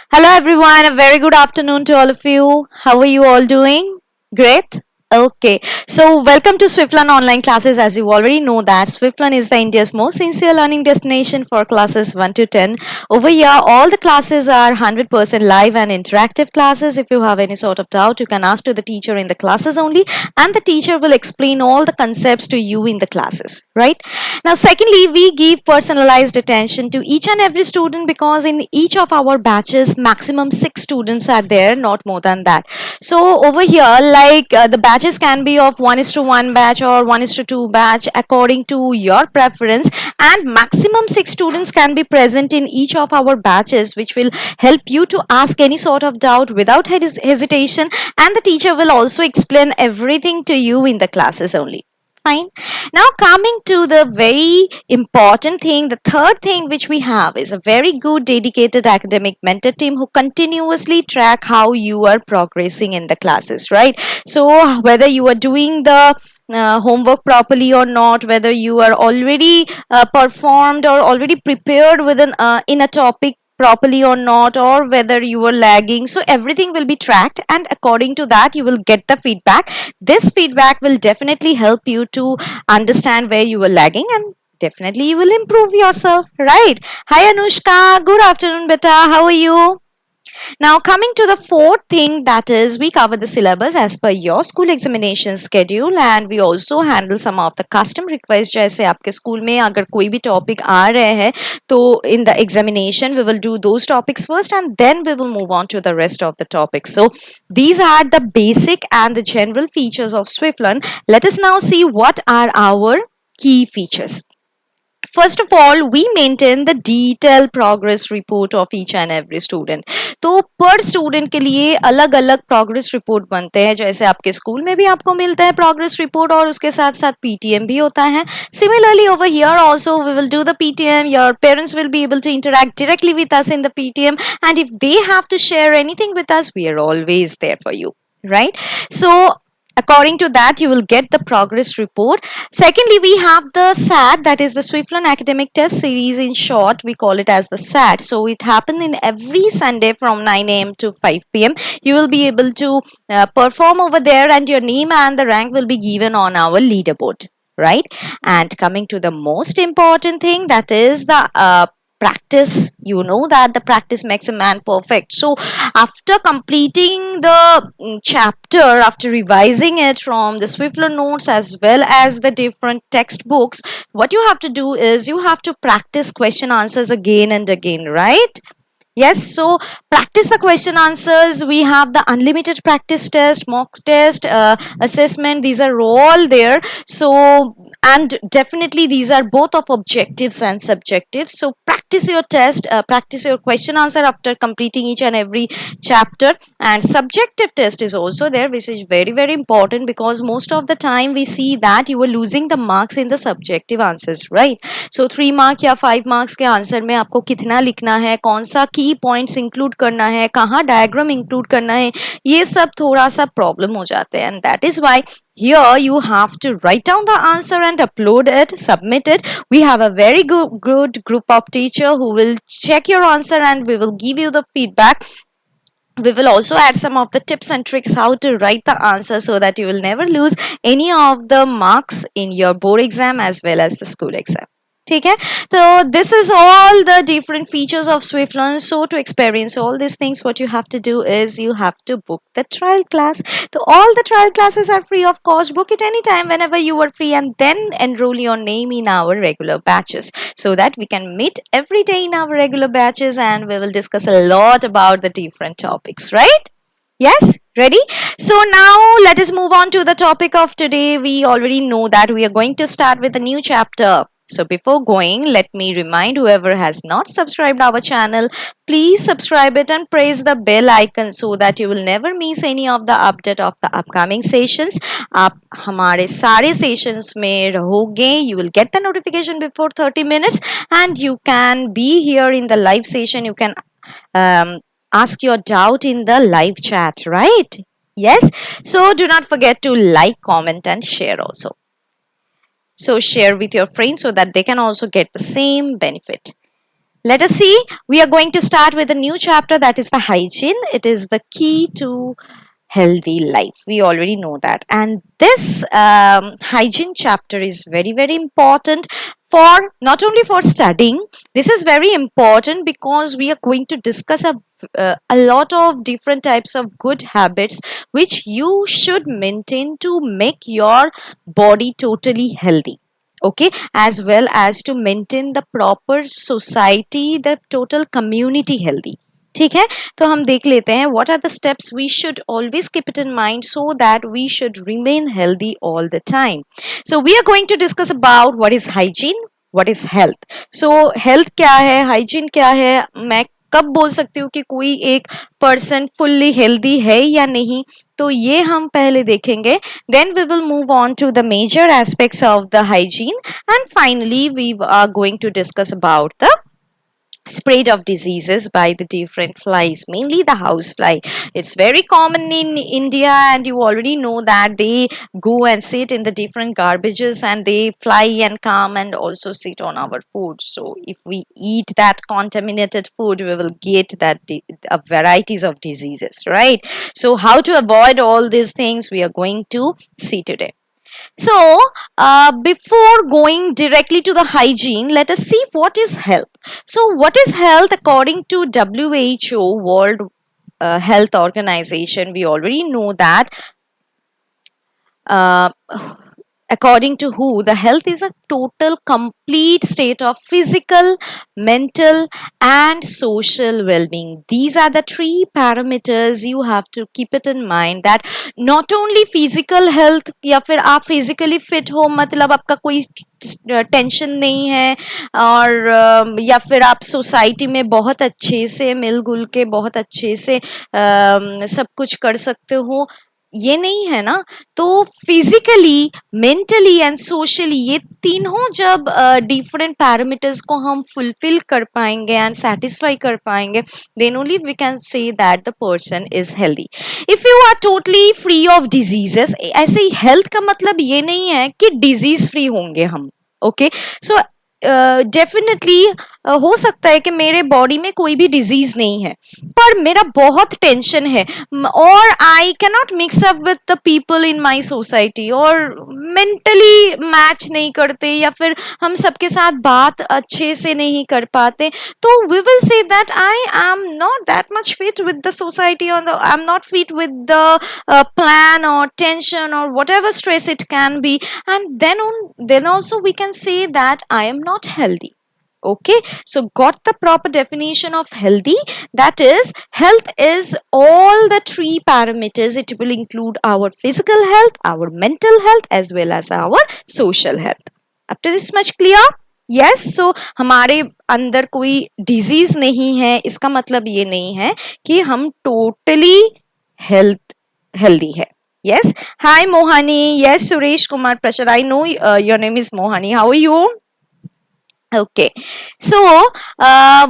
Hello, everyone. A very good afternoon to all of you. How are you all doing? Great. Okay, so welcome to Swiflearn online classes. As you already know that Swiflearn is the India's most sincere learning destination for classes 1 to 10. Over here, all the classes are 100% live and interactive classes. If you have any sort of doubt, you can ask to the teacher in the classes only, and the teacher will explain all the concepts to you in the classes, right? Now, secondly, we give personalized attention to each and every student because in each of our batches, maximum 6 students are there, not more than that. So over here, the batches can be of 1:1 batch or 1:2 batch according to your preference, and maximum 6 students can be present in each of our batches, which will help you to ask any sort of doubt without hesitation, and the teacher will also explain everything to you in the classes only. Fine. Now, coming to the very important thing, the third thing which we have is a very good dedicated academic mentor team who continuously track how you are progressing in the classes, right? So, whether you are doing the homework properly or not, whether you are already performed or already prepared with in a topic properly or not, or whether you are lagging, so everything will be tracked, and according to that you will get the feedback. This feedback will definitely help you to understand where you were lagging, and definitely you will improve yourself, right? Hi Anushka, good afternoon beta, how are you? Now, coming to the fourth thing, that is, we cover the syllabus as per your school examination schedule, and we also handle some of the custom requests. जैसे आपके school में अगर कोई भी topic आ रहे हैं तो in the examination we will do those topics first, and then we will move on to the rest of the topics. So these are the basic and the general features of Swiflearn. Let us now see what are our key features. First of all, we maintain the detailed progress report of each and every student. तो पर student के लिए अलग अलग progress report बनते हैं, जैसे आपके स्कूल में भी आपको मिलता है प्रोग्रेस रिपोर्ट, और उसके साथ साथ पीटीएम भी होता है. Similarly, over here also we will do the PTM. Your parents will be able to interact directly with us in the PTM, and if they have to share anything with us, we are always there for you, right? So according to that you will get the progress report. Secondly, we have the SAT, that is the Swiflearn Academic Test Series. In short, we call it as the SAT. So it happens in every Sunday from 9 a.m. to 5 p.m. You will be able to perform over there, and your name and the rank will be given on our leaderboard, right? And coming to the most important thing, that is the practice. You know that the practice makes a man perfect. So after completing the chapter, after revising it from the Swiflearn notes as well as the different textbooks, what you have to do is you have to practice question answers again and again, right? Yes, so practice the question answers. We have the unlimited practice test, mock test, assessment. These are all there. So, and definitely these are both of objectives and subjectives. So, practice your test, practice your question answer after completing each and every chapter. And subjective test is also there, which is very, very important because most of the time we see that you are losing the marks in the subjective answers, right? So 3 mark या 5 marks के answer में आपको कितना लिखना है, कौन सा की पॉइंट्स इंक्लूड करना है, कहाँ डायग्राम इंक्लूड करना है, ये सब थोड़ा सा प्रॉब्लम हो जाते हैं. And that is why here you have to write down the answer and upload it, submit it. We have a very good group of teacher who will check your answer and we will give you the feedback. We will also add some of the tips and tricks how to write the answer so that you will never lose any of the marks in your board exam as well as the school exam. ठीक है, so this is all the different features of Swiflearn. So to experience all these things, what you have to do is you have to book the trial class. So all the trial classes are free of cost. Book it anytime whenever you are free, and then enroll your name in our regular batches so that we can meet every day in our regular batches and we will discuss a lot about the different topics, right? Yes, ready? So now let us move on to the topic of today. We already know that we are going to start with a new chapter. So before going, let me remind whoever has not subscribed our channel, please subscribe it and press the bell icon so that you will never miss any of the update of the upcoming sessions. आप हमारे सारे sessions में रहोगे. You will get the notification before 30 minutes and you can be here in the live session. You can ask your doubt in the live chat, right? Yes. So do not forget to like, comment and share also. So share with your friends so that they can also get the same benefit. Let us see. We are going to start with a new chapter, that is the hygiene. It is the key to healthy life. We already know that. And this hygiene chapter is very, very important for not only for studying. This is very important because we are going to discuss a lot of different types of good habits which you should maintain to make your body totally healthy, okay, as well as to maintain the proper society, the total community healthy. ठीक है, तो हम देख लेते हैं what are the steps we should always keep it in mind so that we should remain healthy all the time. So we are going to discuss about what is hygiene, what is health. So health क्या है, hygiene क्या है, मैं कब बोल सकती हूँ कि कोई एक पर्सन फुल्ली हेल्दी है या नहीं, तो ये हम पहले देखेंगे. Then we will move on to the major aspects of the hygiene, and finally we are going to discuss about the spread of diseases by the different flies, mainly the housefly. It's very common in India, and you already know that they go and sit in the different garbages and they fly and come and also sit on our food. So if we eat that contaminated food, we will get that varieties of diseases, right? So how to avoid all these things we are going to see today. So, before going directly to the hygiene, let us see what is health. So, what is health according to WHO, World Health Organization? We already know that. Uh, According to who, the health is a total complete state of physical, mental and social well-being. These are the three parameters you have to keep it in mind, that not only physical health, या फिर आप physically fit हो मतलब आपका कोई tension नहीं है, और या फिर आप सोसाइटी में बहुत अच्छे से मिलजुल के बहुत अच्छे से सब कुछ कर सकते हो, ये नहीं है ना. तो फिजिकली, मेंटली एंड सोशली ये तीनों जब डिफरेंट पैरामीटर्स को हम फुलफिल कर पाएंगे एंड सेटिस्फाई कर पाएंगे, then only we can say that the person is healthy. If you are totally free of diseases, ऐसे ही हेल्थ का मतलब ये नहीं है कि डिजीज फ्री होंगे हम, ओके. सो डेफिनेटली हो सकता है कि मेरे बॉडी में कोई भी डिजीज नहीं है, पर मेरा बहुत टेंशन है, और I can not mix up with the people in my society, और मेंटली मैच नहीं करते, या फिर हम सबके साथ बात अच्छे से नहीं कर पाते, तो we will say that I am not that much fit with the society, और I am not fit with the plan or tension or whatever stress it can be, and then also we can say that I am not healthy. Okay, so got the proper definition of healthy, that is health is all the three parameters. It will include our physical health, our mental health as well as our social health. Up to this much clear? Yes. So हमारे अंदर कोई disease नहीं है, इसका मतलब ये नहीं है कि हम टोटली हेल्दी है. Yes. Hi Mohani. Yes Suresh Kumar Prasad, I know your name is Mohani. How are you? Okay, so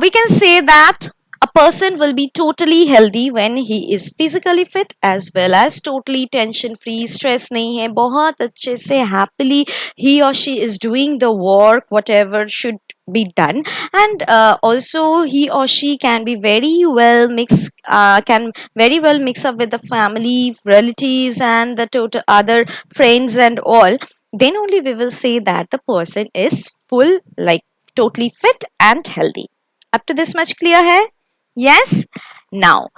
we can say that a person will be totally healthy when he is physically fit as well as totally tension free, stress नहीं है, बहुत अच्छे से happily he or she is doing the work whatever should be done, and also he or she can be very well mix can very well mix up with the family, relatives and the total other friends and all. Then only we will say that the person is full, like totally fit and healthy. Up to this much clear hai? Yes. Now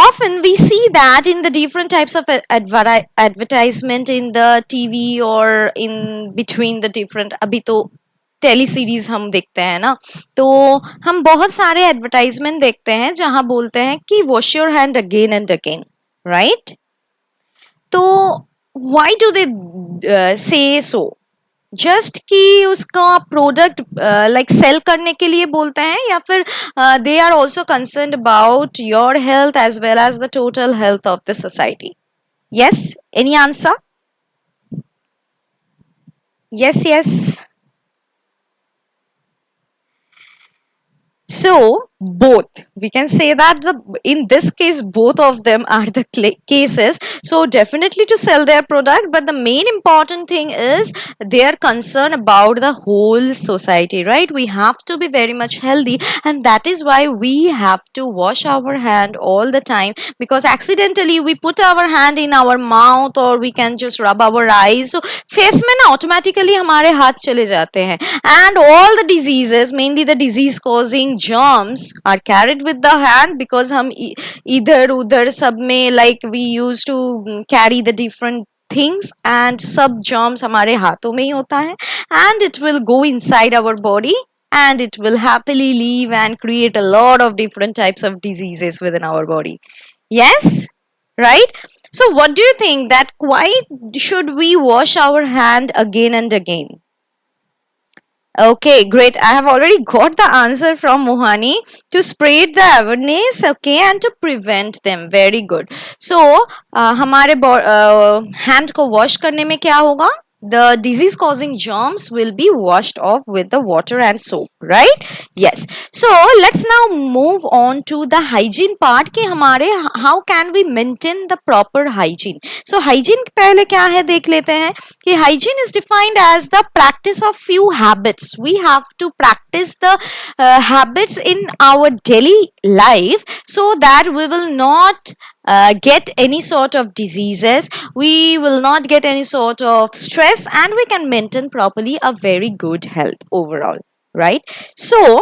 often we see that in the different types of advertisement in the TV or in between the different, अभी तो tele series हम देखते हैं ना, तो हम बहुत सारे एडवर्टाइजमेंट देखते हैं जहां बोलते हैं कि wash your hand again and again, right? तो व्हाई डू दे से सो? जस्ट कि उसका प्रोडक्ट लाइक सेल करने के लिए बोलते हैं, या फिर they are also concern about your health as well as the total health of the society? Yes, any answer? Yes yes. So both, we can say that in this case both of them are the cases. So definitely to sell their product, but the main important thing is they are concerned about the whole society, right? We have to be very much healthy, and that is why we have to wash our hand all the time, because accidentally we put our hand in our mouth or we can just rub our eyes, so face में ना automatically हमारे हाथ चले जाते हैं, and all the diseases, mainly the disease causing germs, are carried with the hand, because हम इधर उधर सब में like we used to carry the different things, and सब germs हमारे हाथों में ही होता है, and it will go inside our body, and it will happily leave and create a lot of different types of diseases within our body. Yes, right? So what do you think, that why should we wash our hand again and again? Okay, great. I have already got the answer from Mohani, to spread the awareness, okay, and to prevent them. Very good. So, हमारे hand को wash करने में क्या होगा? The disease causing germs will be washed off with the water and soap, right? Yes. So let's now move on to the hygiene part, कि हमारे how can we maintain the proper hygiene. So hygiene पहले क्या है देख लेते हैं, कि hygiene is defined as the practice of few habits. We have to practice the habits in our daily life, so that we will not get any sort of diseases, we will not get any sort of stress, and we can maintain properly a very good health overall, right? So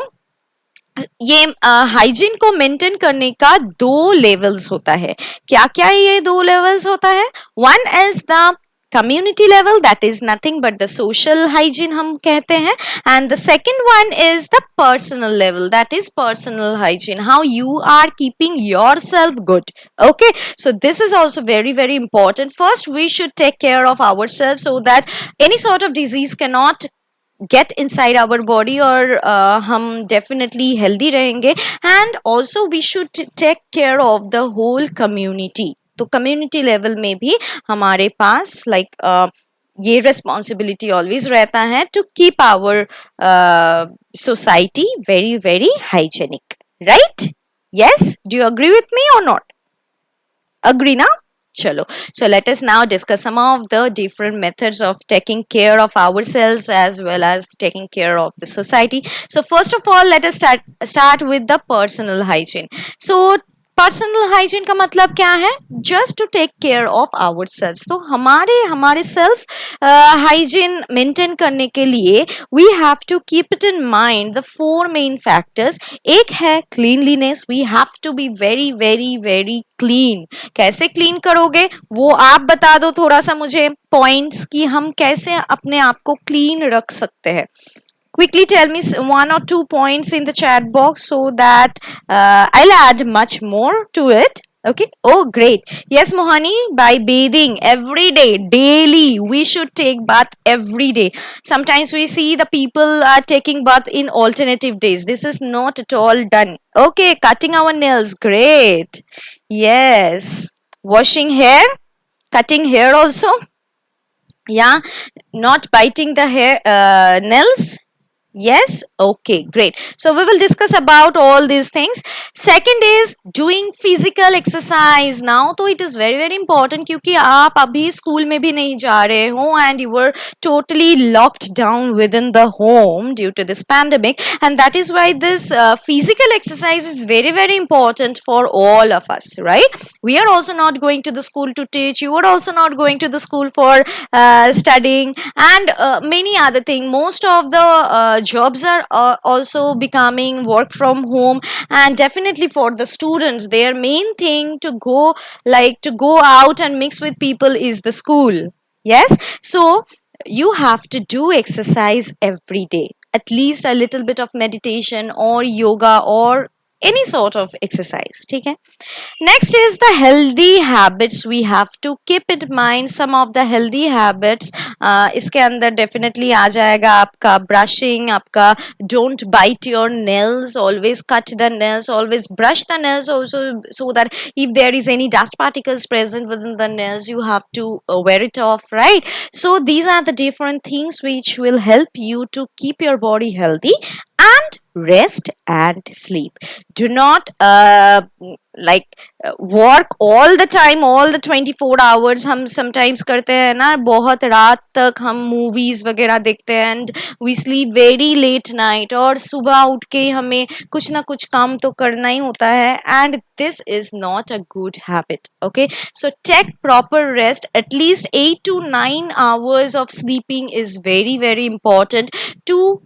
ये hygiene को maintain करने का दो levels होता है. क्या क्या ये दो लेवल्स होता है? One is the community level, that is nothing but the social hygiene हम कहते हैं, and the second one is the personal level, that is personal hygiene, how you are keeping yourself good. Okay, so this is also very very important. First we should take care of ourselves, so that any sort of disease cannot get inside our body, और हम definitely healthy रहेंगे. And also we should take care of the whole community. तो community level में भी हमारे पास like ये responsibility always रहता है to keep our society very very hygienic, right? Yes, do you agree with me or not? Agree now? Chalo. So let us now discuss some of the different methods of taking care of ourselves as well as taking care of the society. So first of all, let us start with the personal hygiene. So personal hygiene का मतलब क्या है? Just to take care of our self. तो हमारे self hygiene maintain करने के लिए we have to keep it in mind the four main factors. एक है cleanliness, we have to be very very very clean. कैसे क्लीन करोगे वो आप बता दो थोड़ा सा मुझे पॉइंट्स, कि हम कैसे अपने आप को क्लीन रख सकते हैं. Quickly tell me one or two points in the chat box, so that I'll add much more to it. Okay. Oh, great. Yes, Mohani, by bathing every day, daily. We should take bath every day. Sometimes we see the people are taking bath in alternative days. This is not at all done. Okay, cutting our nails. Great. Yes. Washing hair, cutting hair also. Yeah, not biting the hair nails. Yes, okay, great. So we will discuss about all these things. Second is doing physical exercise. Now तो it is very very important, क्योंकि आप अभी school में भी नहीं जा रहे हो, and you were totally locked down within the home due to this pandemic, and that is why this physical exercise is very very important for all of us, right? We are also not going to the school to teach, you are also not going to the school for studying, and many other things. Most of the jobs are also becoming work from home, and definitely for the students their main thing to go, like to go out and mix with people, is the school. Yes, so you have to do exercise every day, at least a little bit of meditation or yoga or any sort of exercise. ठीक है. Next is the healthy habits. We have to keep in mind some of the healthy habits. इसके अंदर definitely आ जाएगा आपका brushing, आपका don't bite your nails, always cut the nails, always brush the nails also, so that if there is any dust particles present within the nails, you have to wear it off, right? So these are the different things which will help you to keep your body healthy. and rest and sleep. Do not like work all the time, all the 24 hours. हम sometimes करते हैं ना, बहुत रात तक हम movies वगैरह देखते हैं and we sleep very late night, और सुबह उठ के हमें कुछ ना कुछ काम तो करना ही होता है, and this is not a good habit. Okay, so take proper rest. At least 8 to 9 hours of sleeping is very very important to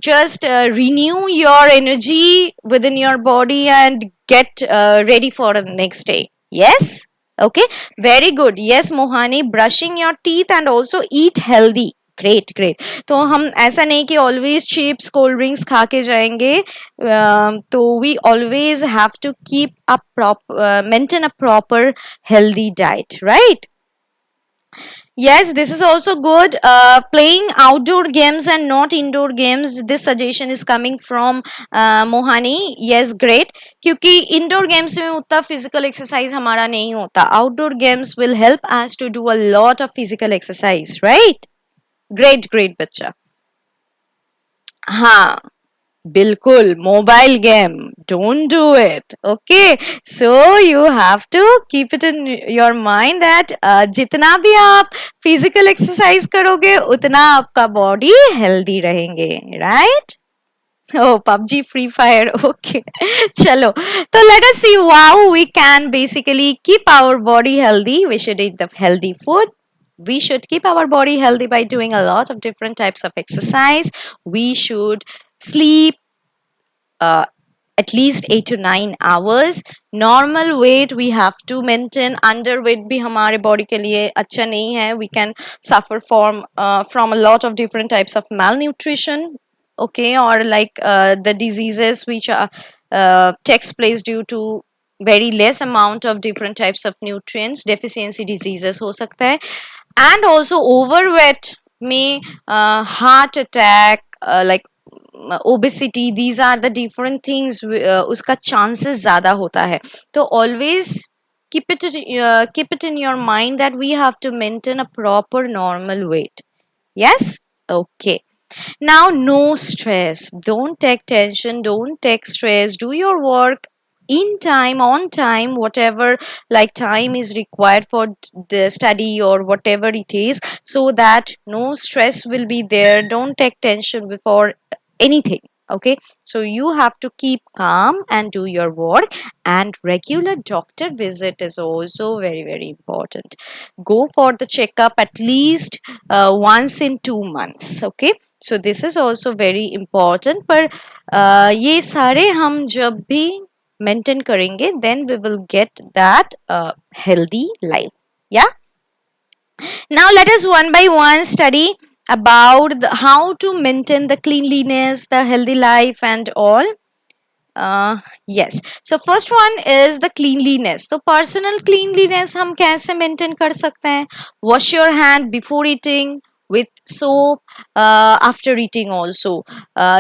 just renew your energy within your body and get ready for the next day. Yes, okay, very good. Yes Mohani, brushing your teeth and also eat healthy. Great great. तो हम ऐसा नहीं कि always chips cold drinks खा के जाएंगे, तो we always have to keep a proper maintain a proper healthy diet, right? Yes, this is also good. Playing outdoor games and not indoor games. This suggestion is coming from Mohani. Yes, great. क्योंकि indoor games में उतना physical exercise हमारा नहीं होता. Outdoor games will help us to do a lot of physical exercise, right? Great, great बच्चा. हाँ, बिल्कुल. Mobile game, don't do it. Okay, so you have to keep it in your mind that जितना भी आप physical exercise करोगे उतना आपका body healthy रहेंगे, right? Oh, PUBG, Free Fire. Okay. Chalo. So let us see how we can basically keep our body healthy. We should eat the healthy food. We should keep our body healthy by doing a lot of different types of exercise. We should sleep uh, at least 8 to 9 hours. Normal weight we have to maintain. Underweight भी हमारे body के लिए अच्छा नहीं है. We can suffer from a lot of different types of malnutrition. Okay, or like the diseases which are takes place due to very less amount of different types of nutrients. Deficiency diseases हो सकता है. And also overweight may heart attack, like obesity, these are the different things उसका chances ज़्यादा होता है. तो always keep it in your mind that we have to maintain a proper normal weight. Yes, okay. Now, no stress. Don't take tension. Don't take stress. Do your work in time, on time, whatever like time is required for the study or whatever it is, so that no stress will be there. Don't take tension before anything. Okay, so you have to keep calm and do your work, and regular doctor visit is also very very important. Go for the checkup at least once in 2 months. Okay, so this is also very important. पर ये सारे हम जब भी maintain करेंगे, then we will get that healthy life. Yeah. Now let us one by one study about how to maintain the cleanliness, the healthy life, and all. Yes, so first one is the cleanliness. तो personal cleanliness हम कैसे maintain कर सकते हैं? Wash your hand before eating with soap, after eating also.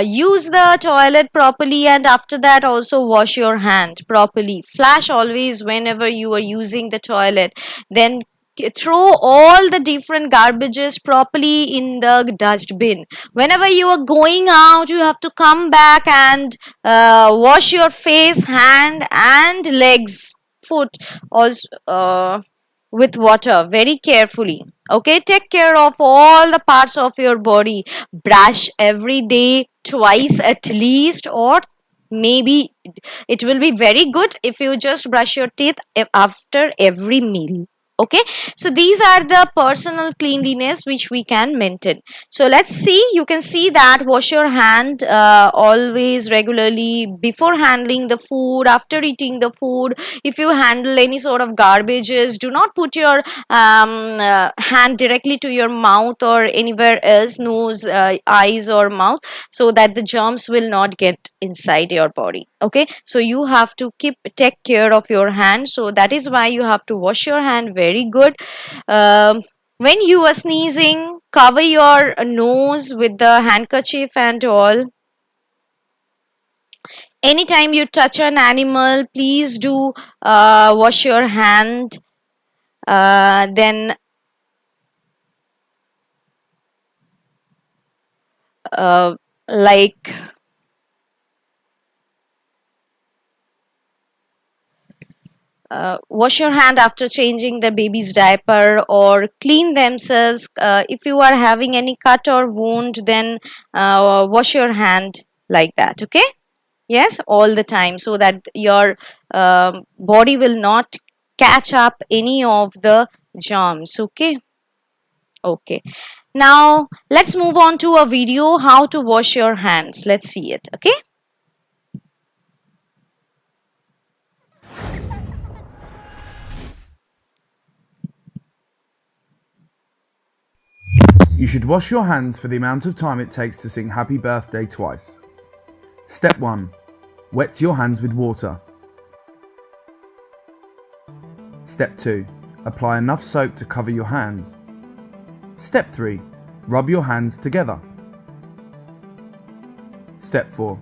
Use the toilet properly, and after that also wash your hand properly. Flush always whenever you are using the toilet. Then throw all the different garbages properly in the dustbin. Whenever you are going out, you have to come back and wash your face, hand, and legs, foot also with water very carefully. Okay, take care of all the parts of your body. Brush every day, twice at least, or maybe it will be very good if you just brush your teeth after every meal. Okay, so these are the personal cleanliness which we can maintain. So let's see, you can see that wash your hand always regularly before handling the food, after eating the food. If you handle any sort of garbages, do not put your hand directly to your mouth or anywhere else, nose, eyes or mouth, so that the germs will not get inside your body. Okay, so you have to take care of your hand, so that is why you have to wash your hand very good. When you are sneezing, cover your nose with the handkerchief and all. Anytime you touch an animal, please do wash your hand. Then like wash your hand after changing the baby's diaper, or clean themselves. If you are having any cut or wound, then wash your hand like that. Okay. Yes, all the time, so that your body will not catch up any of the germs. Okay. Okay. Now let's move on to a video how to wash your hands. Let's see it. Okay. You should wash your hands for the amount of time it takes to sing happy birthday twice. Step 1. Wet your hands with water. Step 2. Apply enough soap to cover your hands. Step 3. Rub your hands together. Step 4.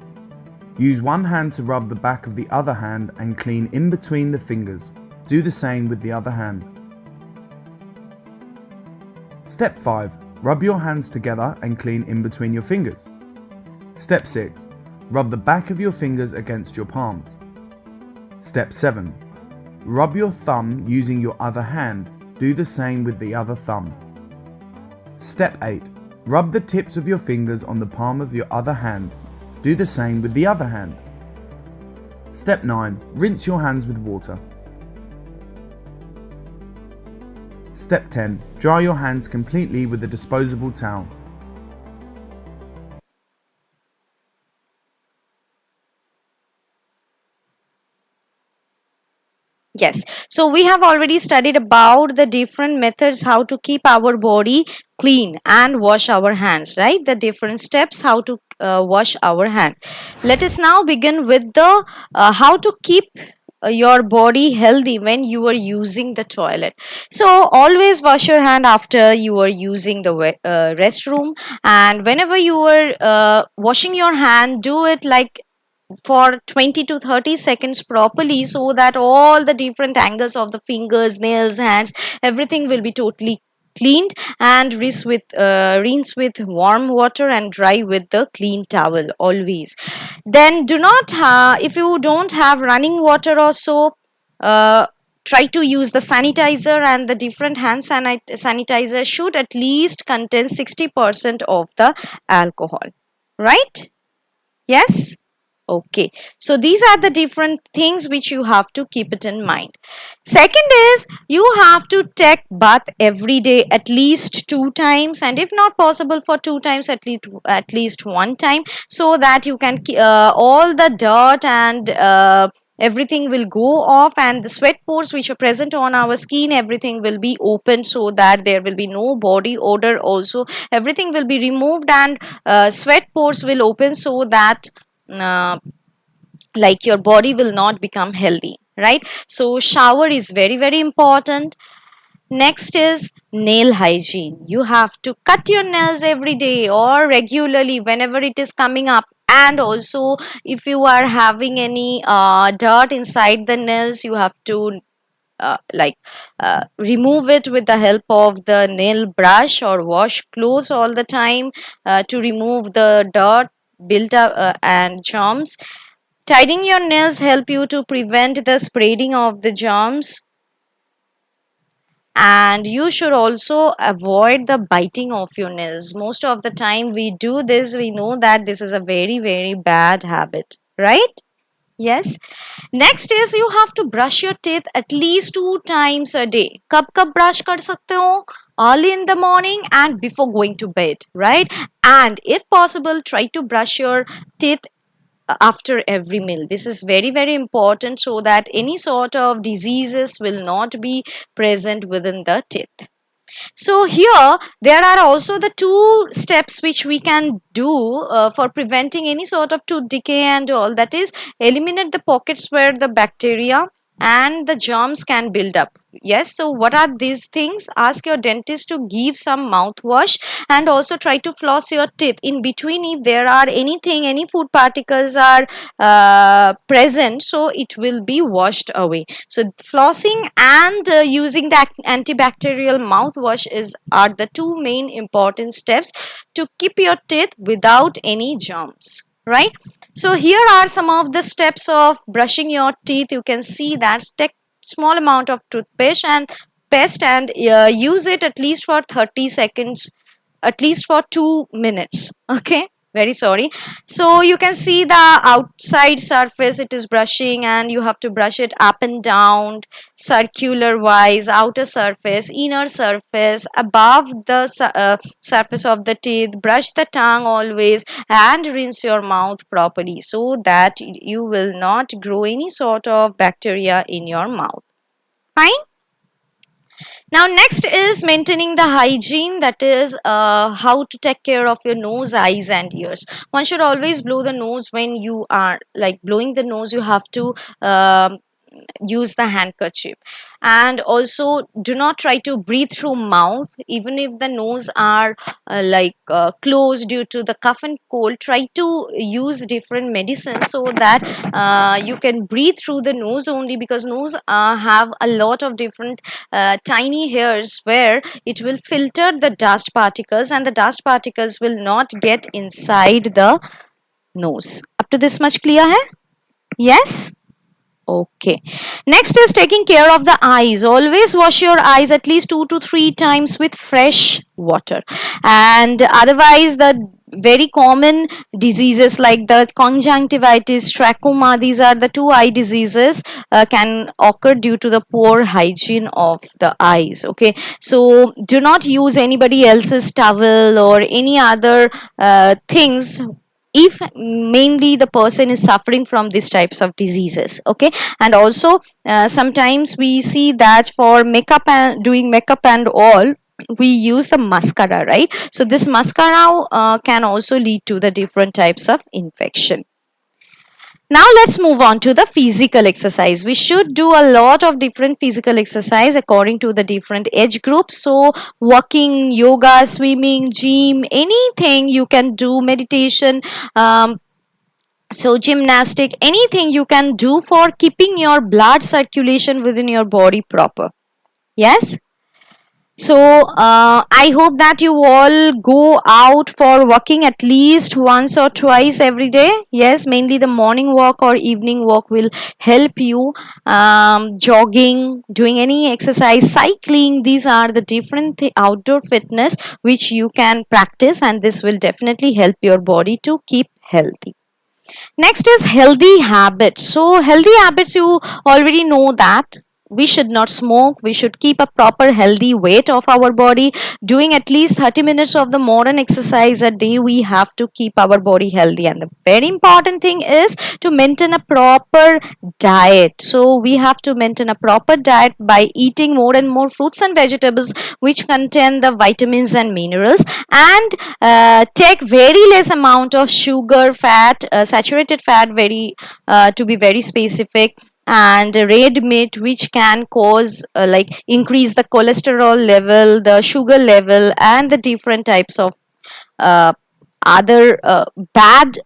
Use one hand to rub the back of the other hand and clean in between the fingers. Do the same with the other hand. Step 5. Rub your hands together and clean in between your fingers. Step 6. Rub the back of your fingers against your palms. Step 7. Rub your thumb using your other hand. Do the same with the other thumb. Step 8. Rub the tips of your fingers on the palm of your other hand. Do the same with the other hand. Step 9. Rinse your hands with water. Step 10. Dry your hands completely with a disposable towel. Yes. So we have already studied about the different methods how to keep our body clean and wash our hands, right? The different steps how to wash our hand. Let us now begin with the how to keep your body healthy when you are using the toilet. So always wash your hand after you are using the restroom, and whenever you are washing your hand, do it like for 20 to 30 seconds properly, so that all the different angles of the fingers, nails, hands, everything will be totally cleaned, and rinse with warm water and dry with the clean towel always. Then do not if you don't have running water or soap, uh, try to use the sanitizer, and the different sanitizer should at least contain 60% of the alcohol, right? Yes. Okay, so these are the different things which you have to keep it in mind. Second is, you have to take bath every day at least 2 times, and if not possible for 2 times, at least 1 time, so that you can all the dirt and everything will go off, and the sweat pores which are present on our skin, everything will be open, so that there will be no body odor also. Everything will be removed, and sweat pores will open, so that uh, like your body will not become healthy, right? So shower is very very important. Next is nail hygiene. You have to cut your nails every day or regularly whenever it is coming up, and also if you are having any dirt inside the nails, you have to remove it with the help of the nail brush, or wash clothes all the time to remove the dirt built up and germs. Tidying your nails help you to prevent the spreading of the germs, and you should also avoid the biting of your nails. Most of the time we do this, we know that this is a very very bad habit, right? Yes. Next is, you have to brush your teeth at least 2 times a day. कब brush कर सकते हो? Early in the morning and before going to bed, right? And if possible, try to brush your teeth after every meal. This is very very important, so that any sort of diseases will not be present within the teeth. So here there are also the 2 steps which we can do for preventing any sort of tooth decay and all. That is, eliminate the pockets where the bacteria and the germs can build up. Yes, so what are these things? Ask your dentist to give some mouthwash, and also try to floss your teeth in between. If there are anything, any food particles are present, so it will be washed away. So flossing and using the antibacterial mouthwash are the 2 main important steps to keep your teeth without any germs, right? So here are some of the steps of brushing your teeth. You can see that small amount of toothpaste and use it at least for 30 seconds, at least for 2 minutes. Okay, very sorry. So you can see the outside surface, it is brushing, and you have to brush it up and down, circular wise, outer surface, inner surface, above the surface of the teeth. Brush the tongue always, and rinse your mouth properly so that you will not grow any sort of bacteria in your mouth. Fine. Now, next is maintaining the hygiene, that is how to take care of your nose, eyes, and ears. One should always blow the nose. When you are like blowing the nose, you have to use the handkerchief, and also do not try to breathe through mouth. Even if the nose are closed due to the cough and cold, try to use different medicines so that you can breathe through the nose only, because nose have a lot of different tiny hairs where it will filter the dust particles, and the dust particles will not get inside the nose. Up to this much clear hai? Yes. Okay. Next is taking care of the eyes. Always wash your eyes at least 2 to 3 times with fresh water. And otherwise, the very common diseases like the conjunctivitis, trachoma, these are the two eye diseases can occur due to the poor hygiene of the eyes. Okay. So do not use anybody else's towel or any other things if mainly the person is suffering from these types of diseases. Okay. And also sometimes we see that for makeup and doing makeup and all, we use the mascara, right? So this mascara can also lead to the different types of infection. Now let's move on to the physical exercise. We should do a lot of different physical exercise according to the different age groups. So walking, yoga, swimming, gym, anything you can do, meditation, so gymnastic, anything you can do for keeping your blood circulation within your body proper. Yes. So I hope that you all go out for walking at least once or twice every day. Yes, mainly the morning walk or evening walk will help you. Jogging, doing any exercise, cycling, these are the different outdoor fitness which you can practice, and this will definitely help your body to keep healthy. Next is healthy habits. So healthy habits, you already know that we should not smoke. We should keep a proper healthy weight of our body. Doing at least 30 minutes of the modern exercise a day, we have to keep our body healthy. And the very important thing is to maintain a proper diet. So we have to maintain a proper diet by eating more and more fruits and vegetables which contain the vitamins and minerals, and take very less amount of sugar, fat, saturated fat, very to be very specific, and red meat, which can cause increase the cholesterol level, the sugar level, and the different types of uh, other bad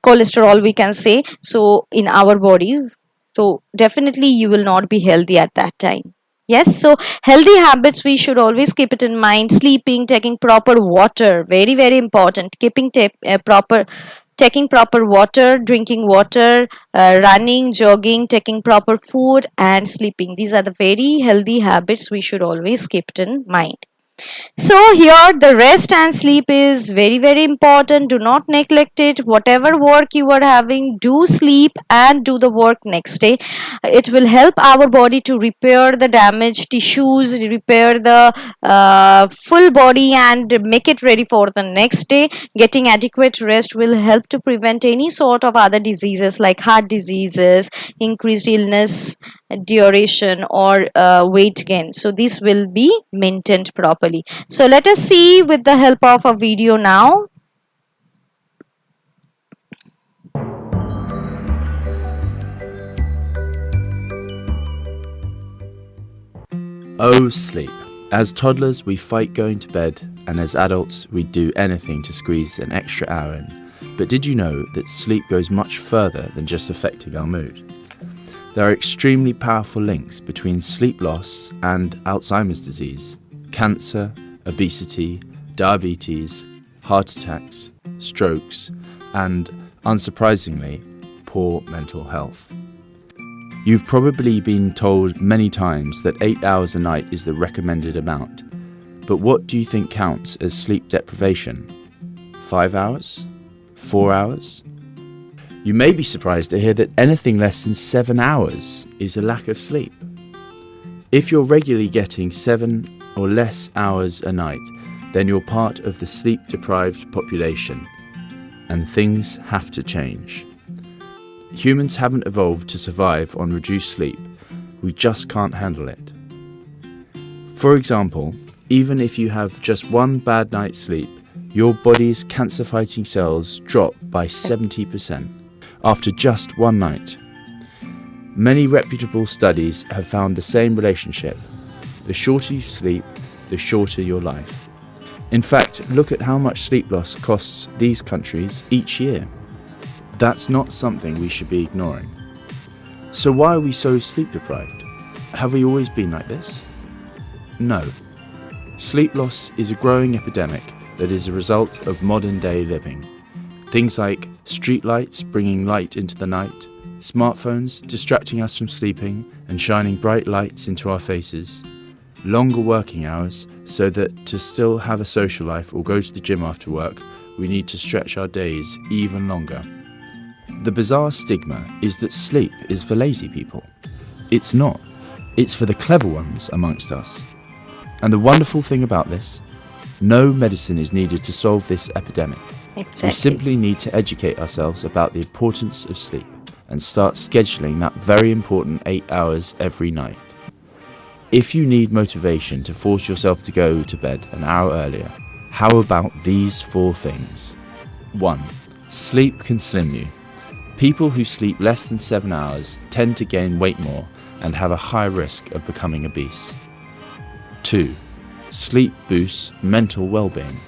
cholesterol, we can say, so in our body. So definitely you will not be healthy at that time. Yes, so healthy habits, we should always keep it in mind. Sleeping, taking proper water, very very important. Keeping proper, taking proper water, drinking water, running, jogging, taking proper food, and sleeping, these are the very healthy habits we should always keep it in mind. So here the rest and sleep is very very important. Do not neglect it. Whatever work you are having, do sleep and do the work next day. It will help our body to repair the damaged tissues, repair the full body, and make it ready for the next day. Getting adequate rest will help to prevent any sort of other diseases like heart diseases, increased illness duration, or weight gain. So this will be maintained properly. So let us see with the help of a video now. Oh, sleep. As toddlers, we fight going to bed, and as adults, we do anything to squeeze an extra hour in. But did you know that sleep goes much further than just affecting our mood? There are extremely powerful links between sleep loss and Alzheimer's disease, cancer, obesity, diabetes, heart attacks, strokes, and, unsurprisingly, poor mental health. You've probably been told many times that 8 hours a night is the recommended amount. But what do you think counts as sleep deprivation? 5 hours? 4 hours? You may be surprised to hear that anything less than 7 hours is a lack of sleep. If you're regularly getting 7 or less hours a night, then you're part of the sleep-deprived population, and things have to change. Humans haven't evolved to survive on reduced sleep. We just can't handle it. For example, even if you have just one bad night's sleep, your body's cancer-fighting cells drop by 70% after just one night. Many reputable studies have found the same relationship. The shorter you sleep, the shorter your life. In fact, look at how much sleep loss costs these countries each year. That's not something we should be ignoring. So why are we so sleep deprived? Have we always been like this? No. Sleep loss is a growing epidemic that is a result of modern day living. Things like street lights bringing light into the night, smartphones distracting us from sleeping and shining bright lights into our faces, longer working hours so that to still have a social life or go to the gym after work, we need to stretch our days even longer. The bizarre stigma is that sleep is for lazy people. It's not. It's for the clever ones amongst us. And the wonderful thing about this, no medicine is needed to solve this epidemic. Exactly. We simply need to educate ourselves about the importance of sleep and start scheduling that very important 8 hours every night. If you need motivation to force yourself to go to bed an hour earlier, how about these 4 things? 1. Sleep can slim you. People who sleep less than 7 hours tend to gain weight more and have a high risk of becoming obese. 2. Sleep boosts mental well-being.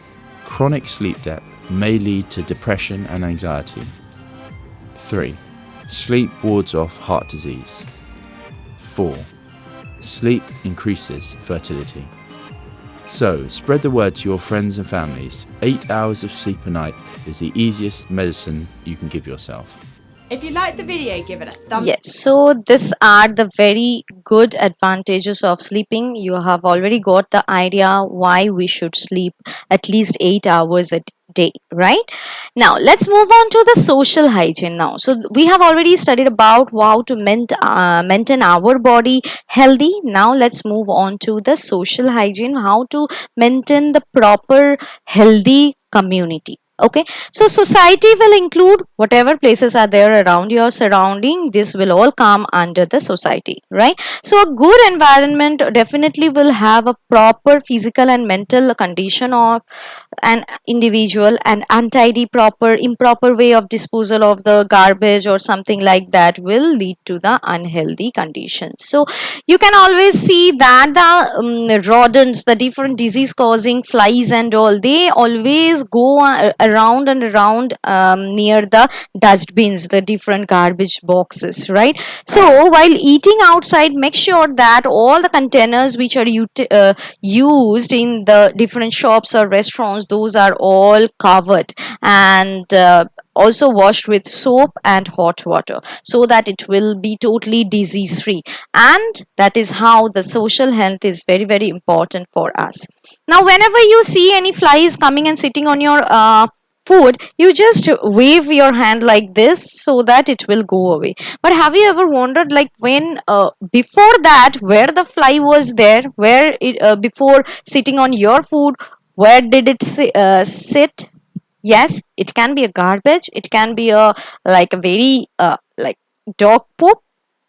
Chronic sleep debt may lead to depression and anxiety. 3. Sleep wards off heart disease. 4. Sleep increases fertility. So, spread the word to your friends and families. 8 hours of sleep a night is the easiest medicine you can give yourself. If you like the video, give it a thumbs Yes, so these are the very good advantages of sleeping. You have already got the idea why we should sleep at least 8 hours a day, right? Now, let's move on to the social hygiene now. So, we have already studied about how to maintain our body healthy. Now, let's move on to the social hygiene, how to maintain the proper healthy community. Okay, so society will include whatever places are there around your surrounding. This will all come under the society, right? So a good environment definitely will have a proper physical and mental condition of an individual, and untidy proper improper way of disposal of the garbage or something like that will lead to the unhealthy conditions. So you can always see that the rodents, the different disease causing flies and all, they always go around and around near the dustbins, the different garbage boxes, right? So while eating outside, make sure that all the containers which are used in the different shops or restaurants, those are all covered and also washed with soap and hot water, so that it will be totally disease free. And that is how the social health is very, very important for us. Now, whenever you see any flies coming and sitting on your food, you just wave your hand like this so that it will go away. But have you ever wondered, like, when before that, where the fly was there, where it before sitting on your food, where did it sit? Yes, it can be a garbage, it can be a like a very like dog poop.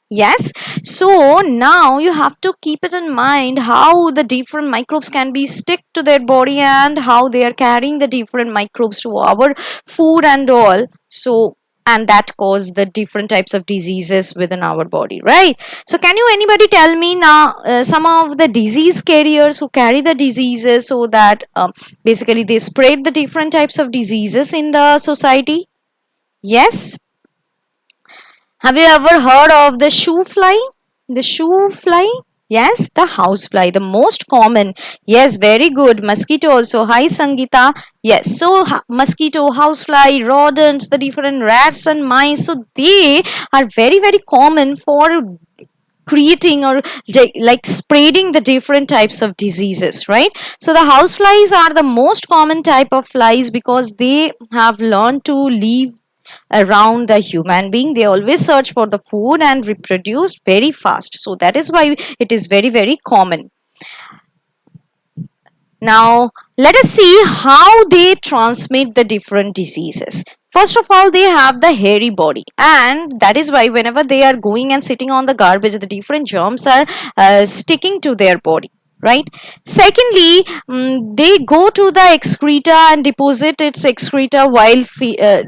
Yes, so now you have to keep it in mind how the different microbes can be stick to their body and how they are carrying the different microbes to our food and all. So, and that cause the different types of diseases within our body, right? So can you anybody tell me now some of the disease carriers who carry the diseases, so that basically they spread the different types of diseases in the society? Yes, have you ever heard of the shoe fly? The shoe fly? Yes, the housefly, the most common. Yes, very good. Mosquito also. Hi, Sangeeta. Yes, so mosquito, housefly, rodents, the different rats and mice. So they are very, very common for creating or like spreading the different types of diseases, right? So the houseflies are the most common type of flies because they have learned to live around the human being. They always search for the food and reproduce very fast, so that is why it is very, very common. Now let us see how they transmit the different diseases. First of all, they have the hairy body, and that is why whenever they are going and sitting on the garbage, the different germs are sticking to their body, right? Secondly, they go to the excreta and deposit its excreta while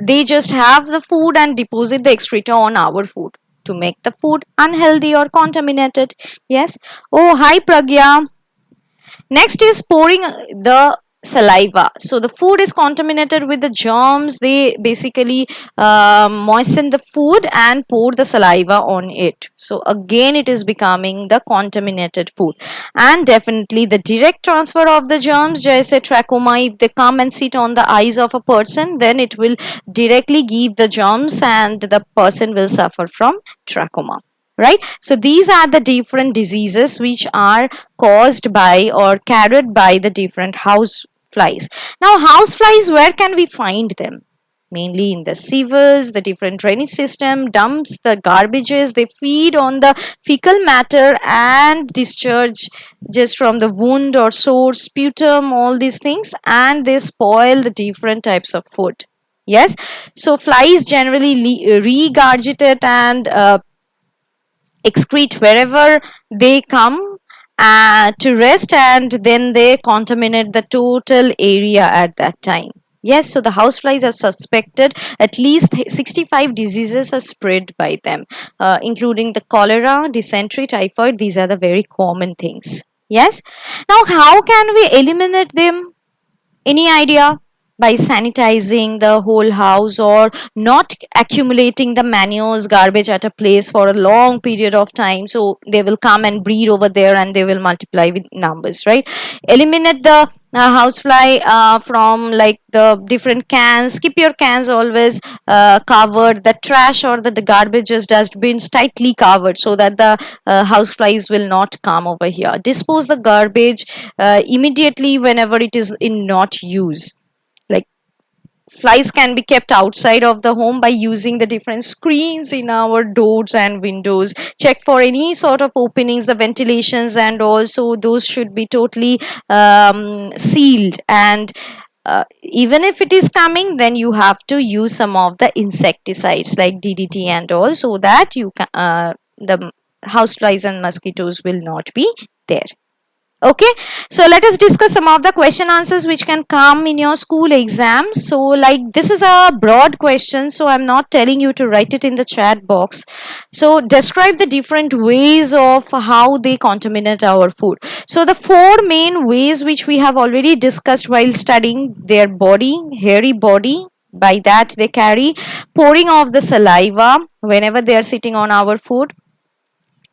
they just have the food and deposit the excreta on our food to make the food unhealthy or contaminated. Yes. Oh, hi Pragya. Next is pouring the saliva. So the food is contaminated with the germs. They basically moisten the food and pour the saliva on it. So again, it is becoming the contaminated food. And definitely the direct transfer of the germs, just a trachoma, if they come and sit on the eyes of a person, then it will directly give the germs and the person will suffer from trachoma, right? So these are the different diseases which are caused by or carried by the different house flies. Now house flies, where can we find them? Mainly in the sewers, the different drainage system, dumps, the garbages. They feed on the fecal matter and discharge just from the wound or sore, sputum, all these things, and they spoil the different types of food. Yes, so flies generally regurgitate and excrete wherever they come to rest, and then they contaminate the total area at that time. Yes, so the houseflies are suspected at least 65 diseases are spread by them, including the cholera, dysentery, typhoid. These are the very common things. Yes. Now, how can we eliminate them? Any idea? By sanitizing the whole house or not accumulating the manures, garbage at a place for a long period of time. So they will come and breed over there and they will multiply with numbers, right? Eliminate the housefly from like the different cans. Keep your cans always covered. The trash or the garbages dustbins tightly covered so that the houseflies will not come over here. Dispose the garbage immediately whenever it is in not use. Like flies can be kept outside of the home by using the different screens in our doors and windows. Check for any sort of openings, the ventilations, and also those should be totally sealed. And even if it is coming, then you have to use some of the insecticides like DDT and all, so that you can the house flies and mosquitoes will not be there. Okay, so let us discuss some of the question answers which can come in your school exams. So like this is a broad question, so I'm not telling you to write it in the chat box. So describe the different ways of how they contaminate our food. So the four main ways which we have already discussed while studying: their body, hairy body, by that they carry; pouring of the saliva whenever they are sitting on our food;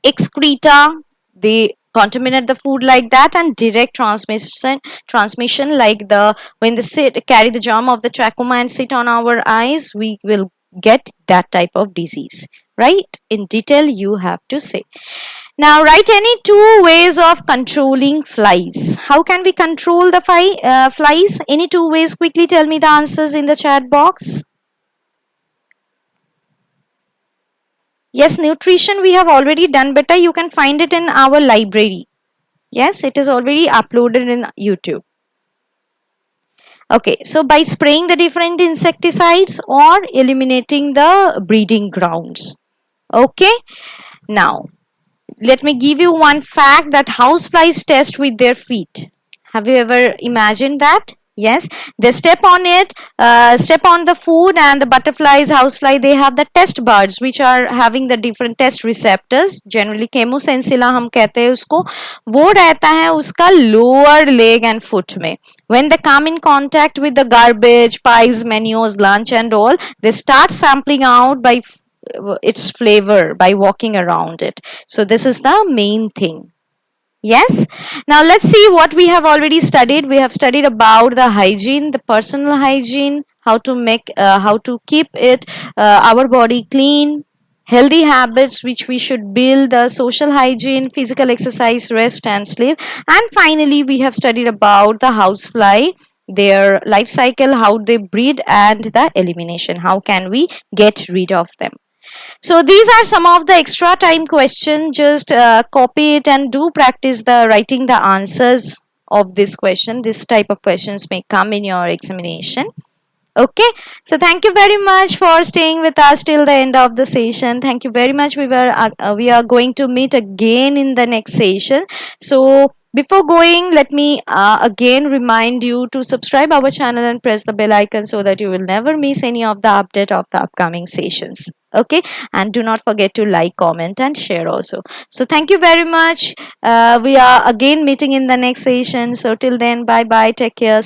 excreta, they contaminate the food like that; and direct transmission like the when they sit carry the germ of the trachoma and sit on our eyes, we will get that type of disease, right? In detail you have to say. Now write any two ways of controlling flies. How can we control the flies? Any two ways? Quickly tell me the answers in the chat box. Yes, nutrition we have already done better. You can find it in our library. Yes, it is already uploaded in YouTube. Okay, so by spraying the different insecticides or eliminating the breeding grounds. Okay, now let me give you one fact that houseflies test with their feet. Have you ever imagined that? Yes, they step on it, step on the food, and the butterflies, housefly, they have the test buds which are having the different test receptors. Generally chemosensilla हम कहते हैं उसको, वो रहता है उसका lower leg and foot में. When they come in contact with the garbage, pies, menus, lunch and all, they start sampling out by its flavor by walking around it. So this is the main thing. Yes. Now let's see what we have already studied. We have studied about the hygiene, the personal hygiene, how to keep it, our body clean, healthy habits which we should build, the social hygiene, physical exercise, rest and sleep, and finally we have studied about the housefly, their life cycle, how they breed, and the elimination. How can we get rid of them? So these are some of the extra time questions. Just copy it and do practice the writing the answers of this question. This type of questions may come in your examination. Okay, so thank you very much for staying with us till the end of the session. Thank you very much. We are going to meet again in the next session. So before going, let me again remind you to subscribe our channel and press the bell icon so that you will never miss any of the update of the upcoming sessions. Okay, and do not forget to like, comment, and share also. So thank you very much. We are again meeting in the next session. So till then, bye bye. Take care. Stay